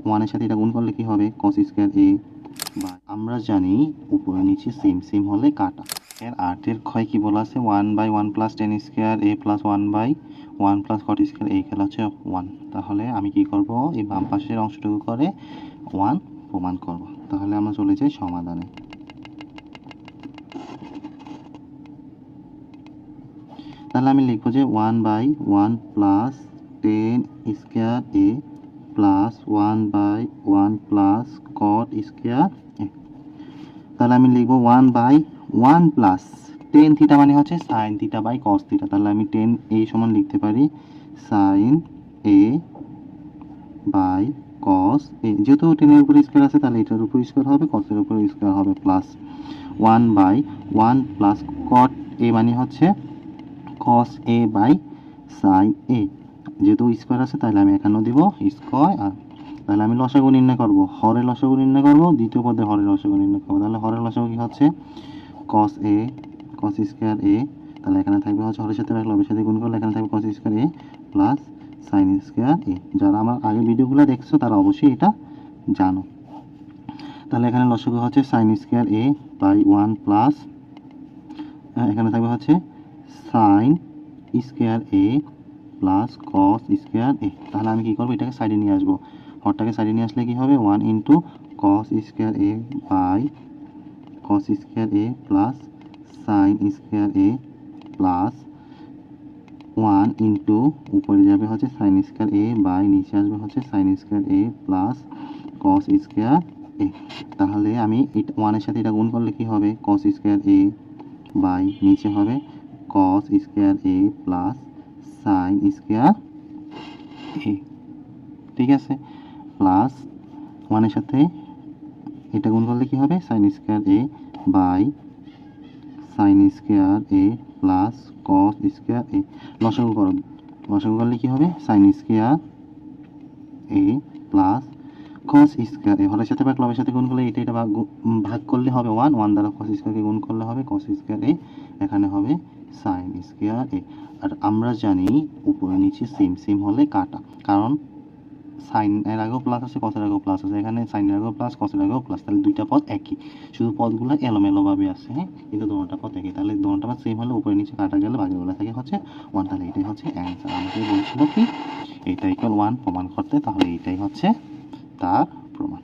ওয়ানের সাথে এটা গুণ করলে কি হবে কস স্কোয়ার এ বাই, আমরা জানি উপরে নিচে সেম সেম হলে কাটা। এর 8-এর ক্ষয় কি বলা আছে 1/1 plus tan square A plus 1/1 plus cot square এই খেলা হচ্ছে 1। তাহলে আমি কি করব এই বাম পাশের অংশটুকু করে 1 প্রমাণ করব। তাহলে আমরা চলে যাই সমাধানে। তাহলে আমি লিখবো যে 1/1 plus 10 square A plus 1/1 plus cot square A. তাহলে আমি লিখবো 1/1 প্লাস টেন থিটা মানে হচ্ছে sine theta by cos theta. তাহলে আমি 10a সমান লিখতে পারি সাইন এ বাই কস এ, যেহেতু 10-এর উপর স্কোয়ার আছে তাহলে এটার উপর স্কোয়ার হবে, কসের উপর স্কোয়ার হবে, প্লাস 1/1 প্লাস কট এ মানে হচ্ছে কস এ বাই সাইন এ, যেহেতু স্কোয়ার আছে তাহলে আমি এখানেও দিব স্কোয়ার। তাহলে আমি লসাগু নির্ণয় করব, হরের লসাগু নির্ণয় করব, দ্বিতীয় পদে হরের লসাগু নির্ণয় করব। তাহলে হরের লসাগু কি হচ্ছে কস এ কস স্কোয়ার এ, তাহলে এখানে থাকবে হচ্ছে হরের সাথে লবের সাথে গুণ করলে এখানে থাকবে কস square A plus sine square এ। যারা আমার আগের ভিডিওগুলো দেখছো তারা অবশ্যই এটা জানো। তাহলে এখানে লসাগু হচ্ছে sine square A by 1 plus এখানে থাকবে হচ্ছে sine square A plus cos square A. তাহলে আমি কি করবো এটাকে সাইডে নিয়ে আসবো, হরটাকে সাইডে নিয়ে আসলে কি হবে 1 into cos square A by cos square A plus sine square A plus 1 into উপরে যাবে হচ্ছে সাইন স্কোয়ার এ বাই নিচে আসবে হচ্ছে sine square A plus cos square A. তাহলে আমি 1-এর সাথে এটা গুণ করলে কি হবে কস স্কোয়ার এ বাই নিচে হবে কস square A plus sine square এ, ঠিক আছে, প্লাস 1-এর সাথে এটা গুণ করলে কি হবে sine square A by sine square A plus cos square A. লসাগু করো, লসাগু করলে কি হবে sine square A plus cos square A, হরের সাথে বা ক্লবের সাথে গুণ করলে এটা এটা ভাগ করলে হবে 1 দ্বারা কস স্কোয়ারকে গুণ করলে হবে কস স্কোয়ার এ, এখানে হবে সাইন স্কোয়ার এ। আর আমরা জানি উপরে নিচে সেম সেম হলে কাটা, কারণ সাইনের আগেও প্লাস আছে কসের আগেও প্লাস আছে, এখানে সাইনের আগেও প্লাস কসের আগেও প্লাস, তাহলে দুইটা পদ একই, শুধু পদগুলো এলোমেলোভাবে আছে, হ্যাঁ, কিন্তু দুটো পদ একই। তাহলে দুটো পদ সেম হলে উপরে নিচে কাটা গেলে বাকিগুলো থাকে হচ্ছে 1। তাহলে এটাই হচ্ছে অ্যান্সার। আমাকে বলছিল কি এটা ইকুয়াল 1 প্রমাণ করতে, তাহলে এটাই হচ্ছে তার প্রমাণ।